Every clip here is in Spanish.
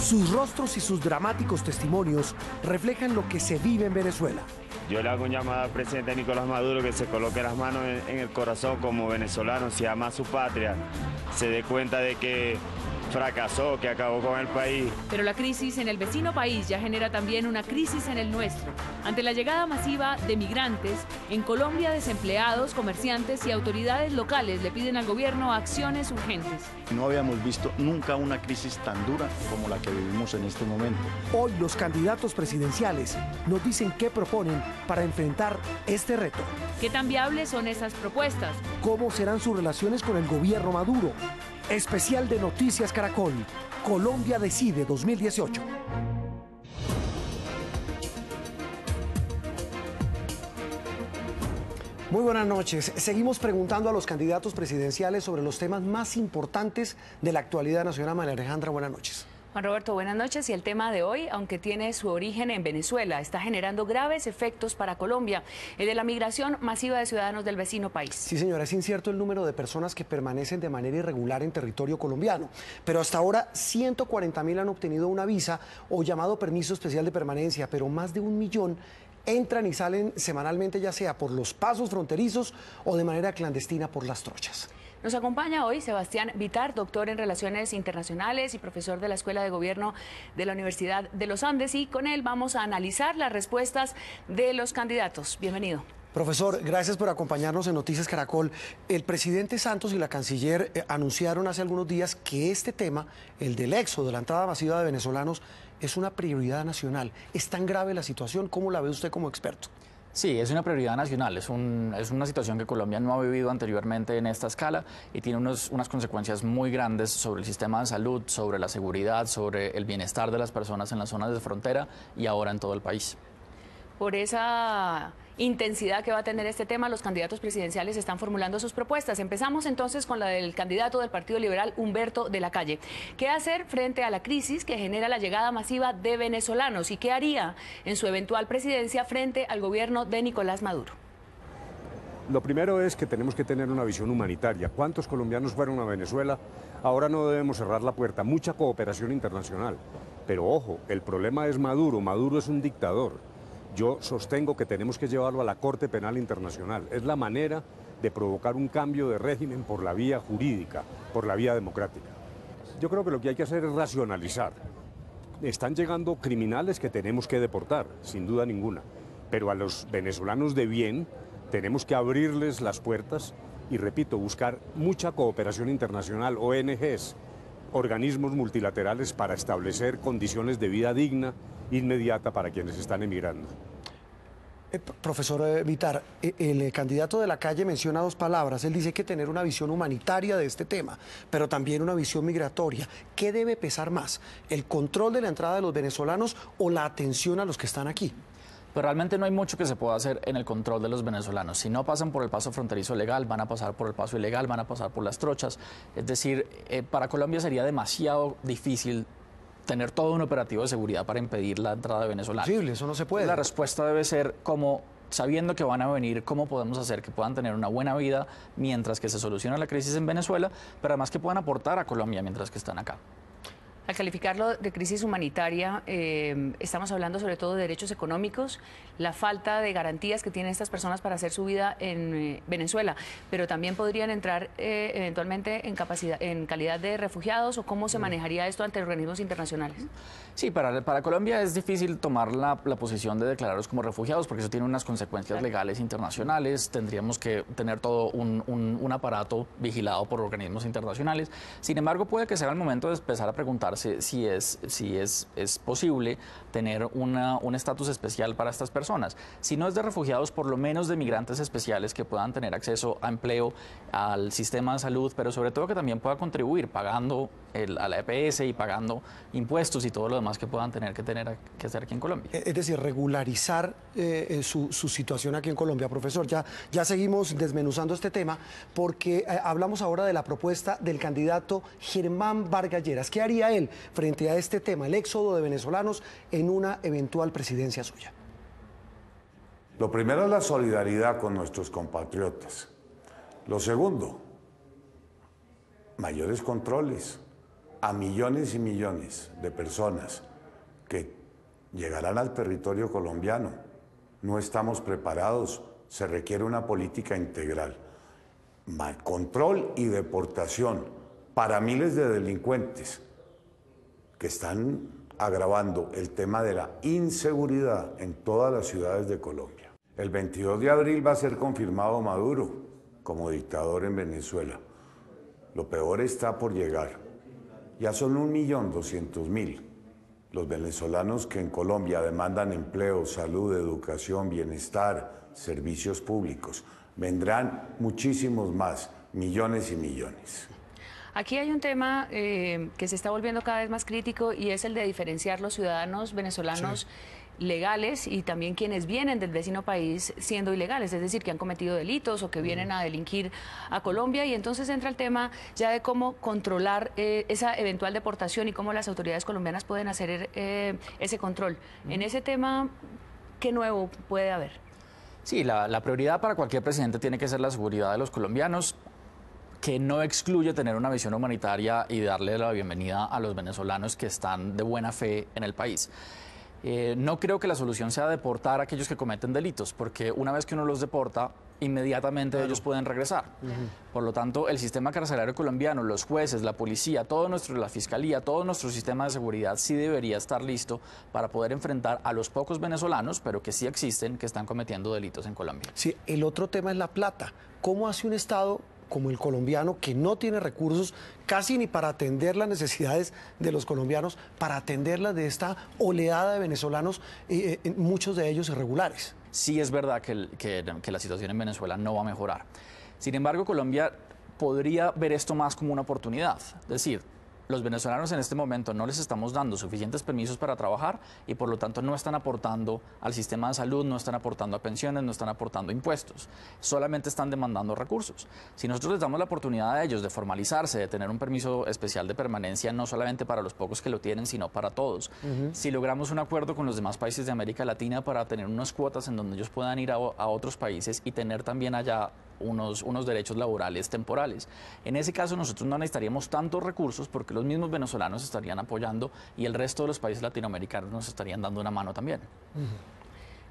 Sus rostros y sus dramáticos testimonios reflejan lo que se vive en Venezuela. Yo le hago un llamado al presidente Nicolás Maduro que se coloque las manos en el corazón como venezolano, si ama a su patria, se dé cuenta de que fracasó, que acabó con el país. Pero la crisis en el vecino país ya genera también una crisis en el nuestro. Ante la llegada masiva de migrantes, en Colombia desempleados, comerciantes y autoridades locales le piden al gobierno acciones urgentes. No habíamos visto nunca una crisis tan dura como la que vivimos en este momento. Hoy los candidatos presidenciales nos dicen qué proponen para enfrentar este reto. ¿Qué tan viables son esas propuestas? ¿Cómo serán sus relaciones con el gobierno Maduro? Especial de Noticias Caracol, Colombia Decide 2018. Muy buenas noches. Seguimos preguntando a los candidatos presidenciales sobre los temas más importantes de la actualidad nacional. María Alejandra, buenas noches. Juan Roberto, buenas noches. Y el tema de hoy, aunque tiene su origen en Venezuela, está generando graves efectos para Colombia, el de la migración masiva de ciudadanos del vecino país. Sí, señora, es incierto el número de personas que permanecen de manera irregular en territorio colombiano, pero hasta ahora 140.000 han obtenido una visa o llamado permiso especial de permanencia, pero más de 1 millón entran y salen semanalmente, ya sea por los pasos fronterizos o de manera clandestina por las trochas. Nos acompaña hoy Sebastián Vitar, doctor en Relaciones Internacionales y profesor de la Escuela de Gobierno de la Universidad de los Andes, y con él vamos a analizar las respuestas de los candidatos. Bienvenido. Profesor, gracias por acompañarnos en Noticias Caracol. El presidente Santos y la canciller anunciaron hace algunos días que este tema, el del éxodo, la entrada masiva de venezolanos, es una prioridad nacional. ¿Es tan grave la situación? ¿Cómo la ve usted como experto? Sí, es una prioridad nacional, es una situación que Colombia no ha vivido anteriormente en esta escala y tiene unas consecuencias muy grandes sobre el sistema de salud, sobre la seguridad, sobre el bienestar de las personas en las zonas de frontera y ahora en todo el país. Por esa intensidad que va a tener este tema, los candidatos presidenciales están formulando sus propuestas. Empezamos entonces con la del candidato del Partido Liberal, Humberto de la Calle. ¿Qué hacer frente a la crisis que genera la llegada masiva de venezolanos y qué haría en su eventual presidencia frente al gobierno de Nicolás Maduro? Lo primero es que tenemos que tener una visión humanitaria. ¿Cuántos colombianos fueron a Venezuela? Ahora no debemos cerrar la puerta. Mucha cooperación internacional. Pero ojo, el problema es Maduro. Maduro es un dictador. Yo sostengo que tenemos que llevarlo a la Corte Penal Internacional. Es la manera de provocar un cambio de régimen por la vía jurídica, por la vía democrática. Yo creo que lo que hay que hacer es racionalizar. Están llegando criminales que tenemos que deportar, sin duda ninguna. Pero a los venezolanos de bien tenemos que abrirles las puertas y, repito, buscar mucha cooperación internacional, ONGs, organismos multilaterales para establecer condiciones de vida digna, inmediata para quienes están emigrando. Profesor Vitar, el candidato de la Calle menciona 2 palabras. Él dice que tener una visión humanitaria de este tema, pero también una visión migratoria. ¿Qué debe pesar más? ¿El control de la entrada de los venezolanos o la atención a los que están aquí? Pero realmente no hay mucho que se pueda hacer en el control de los venezolanos. Si no pasan por el paso fronterizo legal, van a pasar por el paso ilegal, van a pasar por las trochas. Es decir, para Colombia sería demasiado difícil tener todo un operativo de seguridad para impedir la entrada de venezolanos. Imposible, eso no se puede. La respuesta debe ser como, sabiendo que van a venir, cómo podemos hacer que puedan tener una buena vida mientras que se soluciona la crisis en Venezuela, pero además que puedan aportar a Colombia mientras que están acá. Al calificarlo de crisis humanitaria, estamos hablando sobre todo de derechos económicos, la falta de garantías que tienen estas personas para hacer su vida en Venezuela, pero también podrían entrar eventualmente en calidad de refugiados, o cómo se manejaría esto ante organismos internacionales. Sí, para Colombia es difícil tomar la posición de declararlos como refugiados porque eso tiene unas consecuencias legales internacionales, tendríamos que tener todo un aparato vigilado por organismos internacionales. Sin embargo, puede que sea el momento de empezar a preguntarse si es posible tener un estatus especial para estas personas. Si no es de refugiados, por lo menos de migrantes especiales que puedan tener acceso a empleo, al sistema de salud, pero sobre todo que también pueda contribuir pagando a la EPS y pagando impuestos y todo lo demás que puedan tener que hacer aquí en Colombia. Es decir, regularizar su situación aquí en Colombia. Profesor, ya seguimos desmenuzando este tema porque hablamos ahora de la propuesta del candidato Germán Vargas Lleras. ¿Qué haría él frente a este tema, el éxodo de venezolanos en una eventual presidencia suya? Lo primero es la solidaridad con nuestros compatriotas. Lo segundo, mayores controles. a millones y millones de personas que llegarán al territorio colombiano. No estamos preparados, se requiere una política integral. Control y deportación para miles de delincuentes que están agravando el tema de la inseguridad en todas las ciudades de Colombia. El 22 de abril va a ser confirmado Maduro como dictador en Venezuela. Lo peor está por llegar. Ya son 1.200.000 los venezolanos que en Colombia demandan empleo, salud, educación, bienestar, servicios públicos. Vendrán muchísimos más, millones y millones. Aquí hay un tema que se está volviendo cada vez más crítico y es el de diferenciar los ciudadanos venezolanos legales y también quienes vienen del vecino país siendo ilegales, es decir, que han cometido delitos o que vienen a delinquir a Colombia, y entonces entra el tema ya de cómo controlar esa eventual deportación y cómo las autoridades colombianas pueden hacer ese control. En ese tema, ¿qué nuevo puede haber? Sí, la prioridad para cualquier presidente tiene que ser la seguridad de los colombianos, que no excluye tener una visión humanitaria y darle la bienvenida a los venezolanos que están de buena fe en el país. No creo que la solución sea deportar a aquellos que cometen delitos, porque una vez que uno los deporta, inmediatamente ellos pueden regresar. Por lo tanto, el sistema carcelario colombiano, los jueces, la policía, la fiscalía, todo nuestro sistema de seguridad sí debería estar listo para poder enfrentar a los pocos venezolanos, pero que sí existen, que están cometiendo delitos en Colombia. Sí, el otro tema es la plata. ¿Cómo hace un Estado como el colombiano, que no tiene recursos casi ni para atender las necesidades de los colombianos, para atenderlas de esta oleada de venezolanos, muchos de ellos irregulares? Sí es verdad que la situación en Venezuela no va a mejorar. Sin embargo, Colombia podría ver esto más como una oportunidad. Es decir, los venezolanos en este momento no les estamos dando suficientes permisos para trabajar y por lo tanto no están aportando al sistema de salud, no están aportando a pensiones, no están aportando impuestos, solamente están demandando recursos. Si nosotros les damos la oportunidad a ellos de formalizarse, de tener un permiso especial de permanencia, no solamente para los pocos que lo tienen, sino para todos, si logramos un acuerdo con los demás países de América Latina para tener unas cuotas en donde ellos puedan ir a otros países y tener también allá unos derechos laborales temporales. En ese caso nosotros no necesitaríamos tantos recursos porque los mismos venezolanos estarían apoyando y el resto de los países latinoamericanos nos estarían dando una mano también.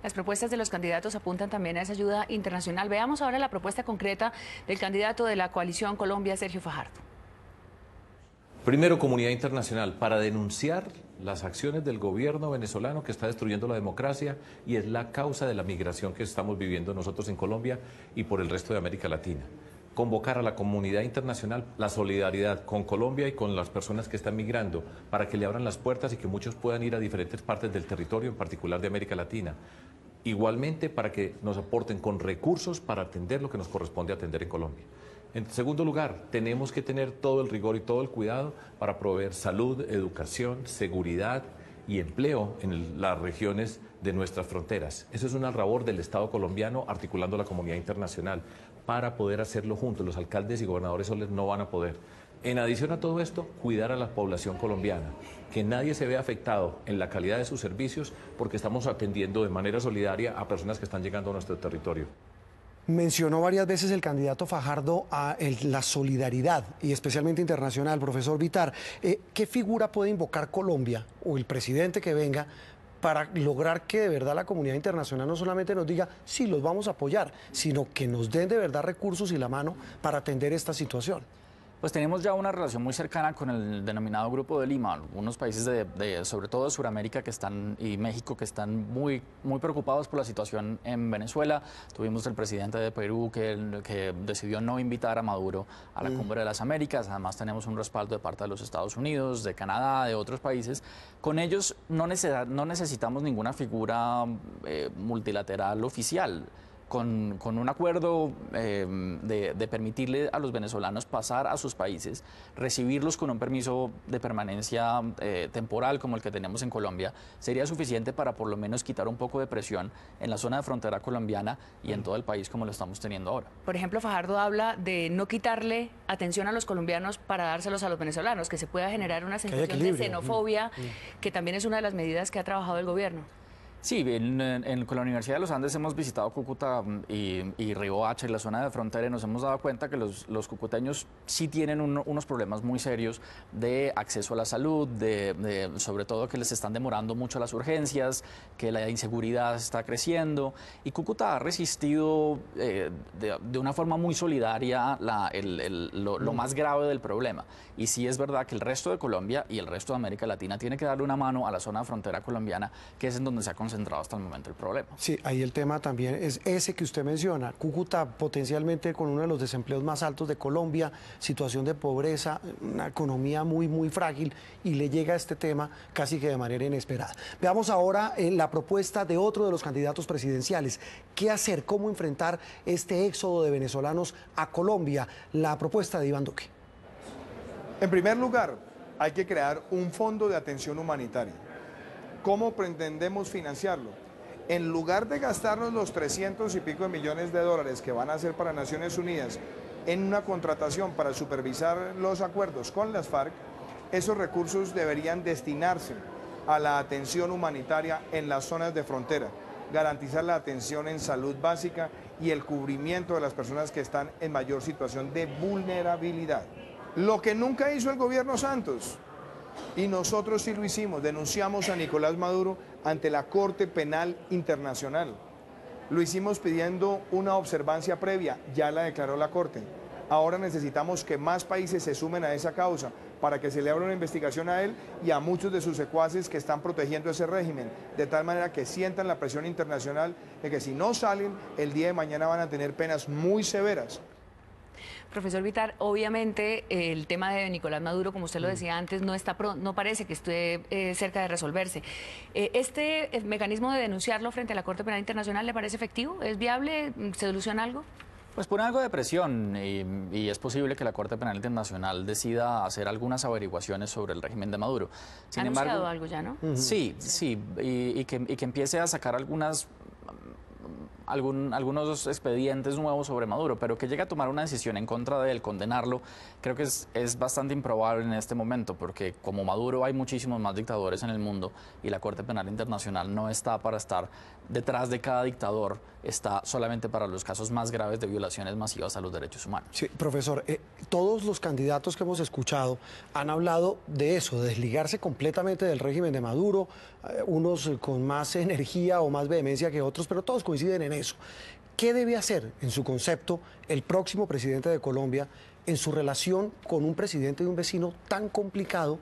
Las propuestas de los candidatos apuntan también a esa ayuda internacional. Veamos ahora la propuesta concreta del candidato de la coalición Colombia, Sergio Fajardo. Primero, comunidad internacional, para denunciar las acciones del gobierno venezolano que está destruyendo la democracia y es la causa de la migración que estamos viviendo nosotros en Colombia y por el resto de América Latina. Convocar a la comunidad internacional la solidaridad con Colombia y con las personas que están migrando para que le abran las puertas y que muchos puedan ir a diferentes partes del territorio, en particular de América Latina. Igualmente para que nos aporten con recursos para atender lo que nos corresponde atender en Colombia. En segundo lugar, tenemos que tener todo el rigor y todo el cuidado para proveer salud, educación, seguridad y empleo en las regiones de nuestras fronteras. Eso es una labor del Estado colombiano articulando la comunidad internacional para poder hacerlo juntos. Los alcaldes y gobernadores solos no van a poder. En adición a todo esto, cuidar a la población colombiana, que nadie se vea afectado en la calidad de sus servicios porque estamos atendiendo de manera solidaria a personas que están llegando a nuestro territorio. Mencionó varias veces el candidato Fajardo a la solidaridad y especialmente internacional. Profesor Vitar, ¿qué figura puede invocar Colombia o el presidente que venga para lograr que de verdad la comunidad internacional no solamente nos diga sí, los vamos a apoyar, sino que nos den de verdad recursos y la mano para atender esta situación? Pues tenemos ya una relación muy cercana con el denominado Grupo de Lima, unos países sobre todo de Sudamérica y México que están muy preocupados por la situación en Venezuela. Tuvimos el presidente de Perú que decidió no invitar a Maduro a la Cumbre de las Américas. Además tenemos un respaldo de parte de los Estados Unidos, de Canadá, de otros países. Con ellos no necesitamos ninguna figura multilateral oficial. Con un acuerdo de permitirle a los venezolanos pasar a sus países, recibirlos con un permiso de permanencia temporal como el que tenemos en Colombia, sería suficiente para por lo menos quitar un poco de presión en la zona de frontera colombiana y en todo el país como lo estamos teniendo ahora. Por ejemplo, Fajardo habla de no quitarle atención a los colombianos para dárselos a los venezolanos, que se pueda generar una sensación de xenofobia, que también es una de las medidas que ha trabajado el gobierno. Sí, con la Universidad de los Andes hemos visitado Cúcuta y Riohacha y la zona de frontera y nos hemos dado cuenta que los cucuteños sí tienen unos problemas muy serios de acceso a la salud, sobre todo que les están demorando mucho las urgencias, que la inseguridad está creciendo y Cúcuta ha resistido de una forma muy solidaria lo más grave del problema. Y sí es verdad que el resto de Colombia y el resto de América Latina tiene que darle una mano a la zona de frontera colombiana, que es en donde se ha concentrado hasta el momento el problema. Sí, ahí el tema también es ese que usted menciona. Cúcuta potencialmente con uno de los desempleos más altos de Colombia, situación de pobreza, una economía muy frágil y le llega este tema casi que de manera inesperada. Veamos ahora la propuesta de otro de los candidatos presidenciales. ¿Qué hacer? ¿Cómo enfrentar este éxodo de venezolanos a Colombia? La propuesta de Iván Duque. En primer lugar, hay que crear un fondo de atención humanitaria. ¿Cómo pretendemos financiarlo? En lugar de gastarnos los 300 y pico de millones de dólares que van a hacer para Naciones Unidas en una contratación para supervisar los acuerdos con las FARC, esos recursos deberían destinarse a la atención humanitaria en las zonas de frontera, garantizar la atención en salud básica y el cubrimiento de las personas que están en mayor situación de vulnerabilidad. Lo que nunca hizo el gobierno Santos, y nosotros sí lo hicimos, denunciamos a Nicolás Maduro ante la Corte Penal Internacional. Lo hicimos pidiendo una observancia previa, ya la declaró la Corte. Ahora necesitamos que más países se sumen a esa causa para que se le abra una investigación a él y a muchos de sus secuaces que están protegiendo ese régimen, de tal manera que sientan la presión internacional de que si no salen, el día de mañana van a tener penas muy severas. Profesor Vitar, obviamente el tema de Nicolás Maduro, como usted lo decía antes, no parece que esté cerca de resolverse. ¿Este mecanismo de denunciarlo frente a la Corte Penal Internacional le parece efectivo? ¿Es viable? ¿Se soluciona algo? Pues pone algo de presión y es posible que la Corte Penal Internacional decida hacer algunas averiguaciones sobre el régimen de Maduro. ¿Ha anunciado algo ya, no? Sí, y que empiece a sacar algunos expedientes nuevos sobre Maduro, pero que llegue a tomar una decisión en contra de él, condenarlo, creo que es bastante improbable en este momento, porque como Maduro hay muchísimos más dictadores en el mundo y la Corte Penal Internacional no está para estar detrás de cada dictador, está solamente para los casos más graves de violaciones masivas a los derechos humanos. Sí, profesor, todos los candidatos que hemos escuchado han hablado de eso, de desligarse completamente del régimen de Maduro, unos con más energía o más vehemencia que otros, pero todos coinciden en eso. ¿Qué debe hacer, en su concepto, el próximo presidente de Colombia en su relación con un presidente de un vecino tan complicado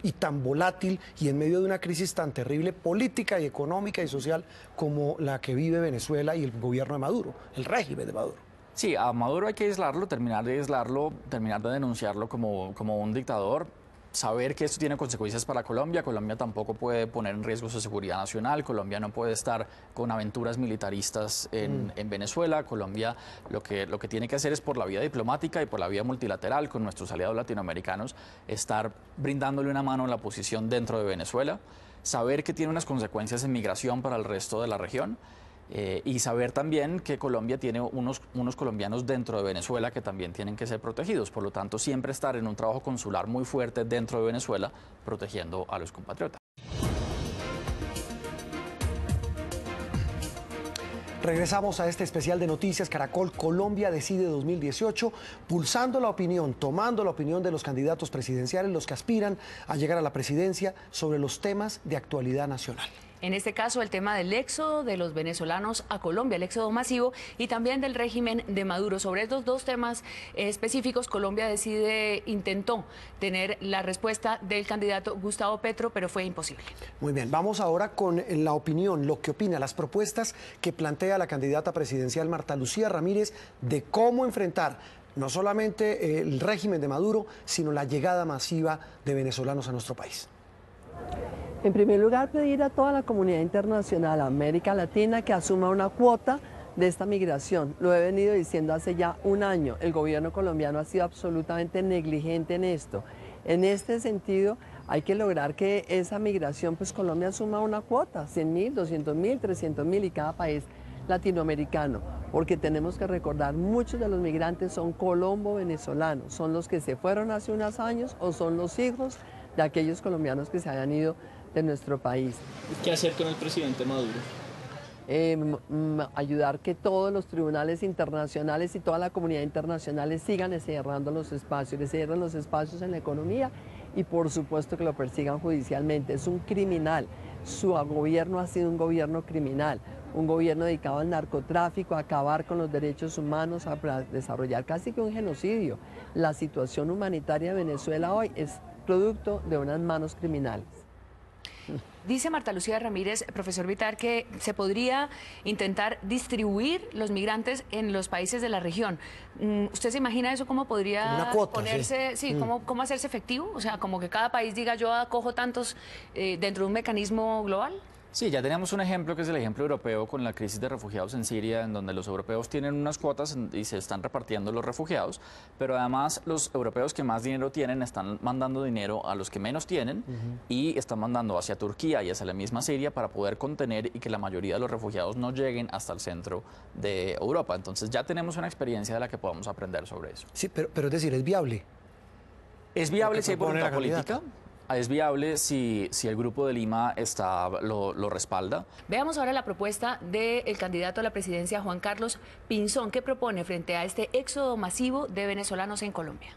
y tan volátil y en medio de una crisis tan terrible política y económica y social como la que vive Venezuela y el gobierno de Maduro, el régimen de Maduro? Sí, a Maduro hay que aislarlo, terminar de denunciarlo como un dictador. Saber que esto tiene consecuencias para Colombia. Colombia tampoco puede poner en riesgo su seguridad nacional. Colombia no puede estar con aventuras militaristas en Venezuela. Colombia lo que tiene que hacer es, por la vía diplomática y por la vía multilateral con nuestros aliados latinoamericanos, estar brindándole una mano a la oposición dentro de Venezuela. Saber que tiene unas consecuencias en migración para el resto de la región. Y saber también que Colombia tiene unos colombianos dentro de Venezuela que también tienen que ser protegidos. Por lo tanto, siempre estar en un trabajo consular muy fuerte dentro de Venezuela, protegiendo a los compatriotas. Regresamos a este especial de Noticias Caracol Colombia Decide 2018, pulsando la opinión, tomando la opinión de los candidatos presidenciales, los que aspiran a llegar a la presidencia sobre los temas de actualidad nacional. En este caso, el tema del éxodo de los venezolanos a Colombia, el éxodo masivo, y también del régimen de Maduro. Sobre estos dos temas específicos, Colombia Decide intentó tener la respuesta del candidato Gustavo Petro, pero fue imposible. Muy bien, vamos ahora con la opinión, lo que opina, las propuestas que plantea la candidata presidencial Marta Lucía Ramírez de cómo enfrentar no solamente el régimen de Maduro, sino la llegada masiva de venezolanos a nuestro país. En primer lugar, pedir a toda la comunidad internacional, a América Latina, que asuma una cuota de esta migración. Lo he venido diciendo hace ya un año. El gobierno colombiano ha sido absolutamente negligente en esto. En este sentido, hay que lograr que esa migración, pues Colombia asuma una cuota, 100.000, 200.000, 300.000 y cada país latinoamericano, porque tenemos que recordar, muchos de los migrantes son colombo-venezolanos, son los que se fueron hace unos años o son los hijos de aquellos colombianos que se hayan ido de nuestro país. ¿Qué hacer con el presidente Maduro? Ayudar que todos los tribunales internacionales y toda la comunidad internacional sigan cerrando los espacios, le cierren los espacios en la economía y por supuesto que lo persigan judicialmente. Es un criminal, su gobierno ha sido un gobierno criminal, un gobierno dedicado al narcotráfico, a acabar con los derechos humanos, a desarrollar casi que un genocidio. La situación humanitaria de Venezuela hoy es producto de unas manos criminales. Dice Marta Lucía Ramírez, profesor Vitar, que se podría intentar distribuir los migrantes en los países de la región. ¿Usted se imagina eso cómo podría una cuota, ponerse, sí, cómo hacerse efectivo? O sea, como que cada país diga yo acojo tantos dentro de un mecanismo global. Sí, ya tenemos un ejemplo que es el ejemplo europeo con la crisis de refugiados en Siria, en donde los europeos tienen unas cuotas y se están repartiendo los refugiados, pero además los europeos que más dinero tienen están mandando dinero a los que menos tienen y están mandando hacia Turquía y hacia la misma Siria para poder contener y que la mayoría de los refugiados no lleguen hasta el centro de Europa. Entonces ya tenemos una experiencia de la que podamos aprender sobre eso. Sí, pero es decir, ¿es viable? ¿Es viable si hay voluntad política? Es viable si el Grupo de Lima lo respalda. Veamos ahora la propuesta del candidato a la presidencia, Juan Carlos Pinzón, que propone frente a este éxodo masivo de venezolanos en Colombia.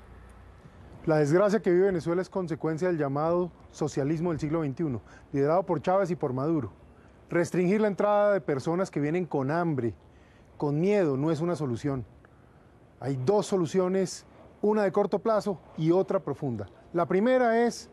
La desgracia que vive Venezuela es consecuencia del llamado socialismo del siglo XXI, liderado por Chávez y por Maduro. Restringir la entrada de personas que vienen con hambre, con miedo, no es una solución. Hay dos soluciones, una de corto plazo y otra profunda. La primera es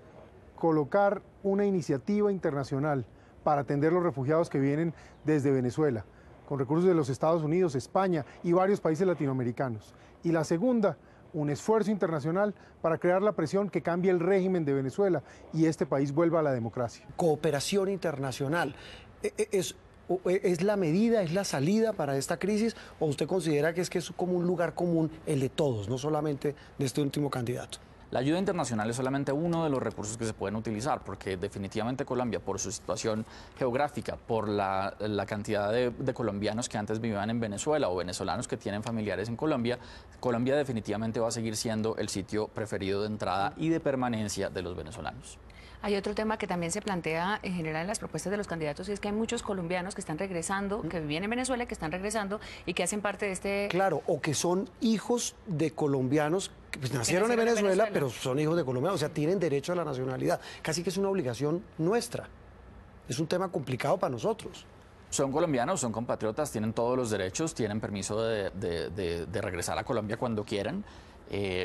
colocar una iniciativa internacional para atender los refugiados que vienen desde Venezuela, con recursos de los Estados Unidos, España y varios países latinoamericanos. Y la segunda, un esfuerzo internacional para crear la presión que cambie el régimen de Venezuela y este país vuelva a la democracia. Cooperación internacional. ¿Es la medida, es la salida para esta crisis o usted considera que es como un lugar común el de todos, no solamente de este último candidato? La ayuda internacional es solamente uno de los recursos que se pueden utilizar, porque definitivamente Colombia, por su situación geográfica, por la cantidad de colombianos que antes vivían en Venezuela o venezolanos que tienen familiares en Colombia, Colombia definitivamente va a seguir siendo el sitio preferido de entrada y de permanencia de los venezolanos. Hay otro tema que también se plantea en general en las propuestas de los candidatos y es que hay muchos colombianos que están regresando, que vivían en Venezuela, que están regresando y que hacen parte de este... Claro, o que son hijos de colombianos que pues, nacieron en Venezuela, pero son hijos de colombianos, o sea, tienen derecho a la nacionalidad. Casi que es una obligación nuestra. Es un tema complicado para nosotros. Son colombianos, son compatriotas, tienen todos los derechos, tienen permiso de regresar a Colombia cuando quieran.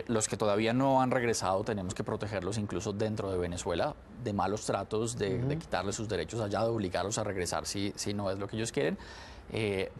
Los que todavía no han regresado tenemos que protegerlos incluso dentro de Venezuela de malos tratos, de quitarles sus derechos allá, de obligarlos a regresar si no es lo que ellos quieren.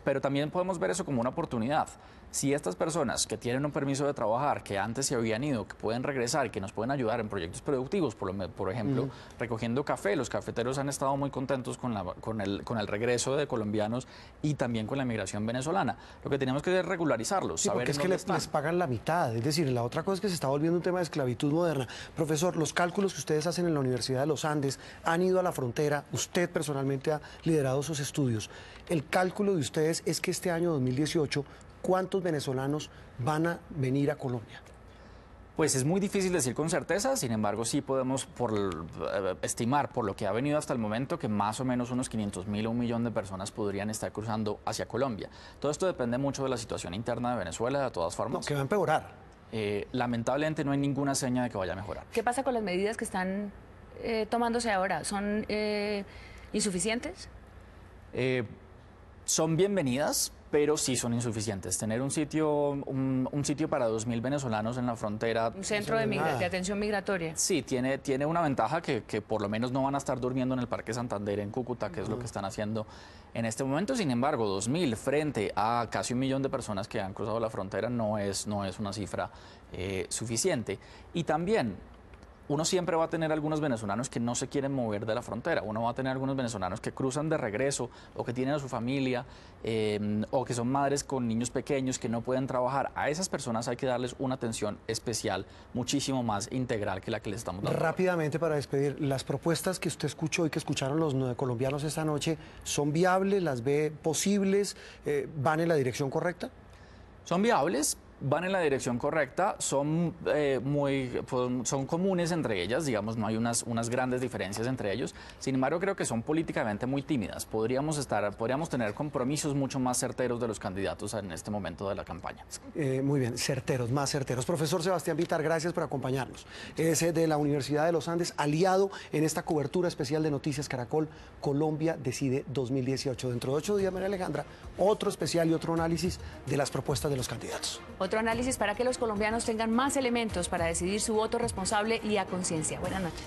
Pero también podemos ver eso como una oportunidad. Si estas personas que tienen un permiso de trabajar, que antes se habían ido, que pueden regresar y que nos pueden ayudar en proyectos productivos, por ejemplo, recogiendo café, los cafeteros han estado muy contentos con el regreso de colombianos y también con la migración venezolana. Lo que tenemos que es regularizarlos, sí, saber porque es que les pagan la mitad, es decir, la otra cosa es que se está volviendo un tema de esclavitud moderna. Profesor, los cálculos que ustedes hacen en la Universidad de los Andes, han ido a la frontera, usted personalmente ha liderado esos estudios. El cálculo de ustedes es que este año 2018, ¿cuántos venezolanos van a venir a Colombia? Pues es muy difícil decir con certeza, sin embargo sí podemos estimar por lo que ha venido hasta el momento que más o menos unos 500.000 o 1 millón de personas podrían estar cruzando hacia Colombia. Todo esto depende mucho de la situación interna de Venezuela, de todas formas. No, que va a empeorar. Lamentablemente no hay ninguna seña de que vaya a mejorar. ¿Qué pasa con las medidas que están tomándose ahora? ¿Son insuficientes? Son bienvenidas, pero sí son insuficientes. Tener un sitio para 2.000 venezolanos en la frontera... Un centro de atención migratoria. Sí, tiene una ventaja que por lo menos no van a estar durmiendo en el Parque Santander en Cúcuta, que es lo que están haciendo en este momento. Sin embargo, 2.000 frente a casi 1 millón de personas que han cruzado la frontera no es una cifra suficiente. Y también... uno siempre va a tener algunos venezolanos que no se quieren mover de la frontera, uno va a tener algunos venezolanos que cruzan de regreso o que tienen a su familia o que son madres con niños pequeños que no pueden trabajar. A esas personas hay que darles una atención especial, muchísimo más integral que la que les estamos dando. Rápidamente para despedir, ¿las propuestas que usted escuchó y que escucharon los colombianos esta noche son viables, las ve posibles, van en la dirección correcta? Son viables. van en la dirección correcta, son son comunes entre ellas, digamos, no hay unas grandes diferencias entre ellos. Sin embargo, creo que son políticamente muy tímidas. Podríamos tener compromisos mucho más certeros de los candidatos en este momento de la campaña. Muy bien, certeros, más certeros. Profesor Sebastián Vitar, gracias por acompañarnos. Es de la Universidad de los Andes, aliado en esta cobertura especial de Noticias Caracol, Colombia Decide 2018. Dentro de 8 días, María Alejandra, otro especial y otro análisis de las propuestas de los candidatos. Otro análisis para que los colombianos tengan más elementos para decidir su voto responsable y a conciencia. Buenas noches.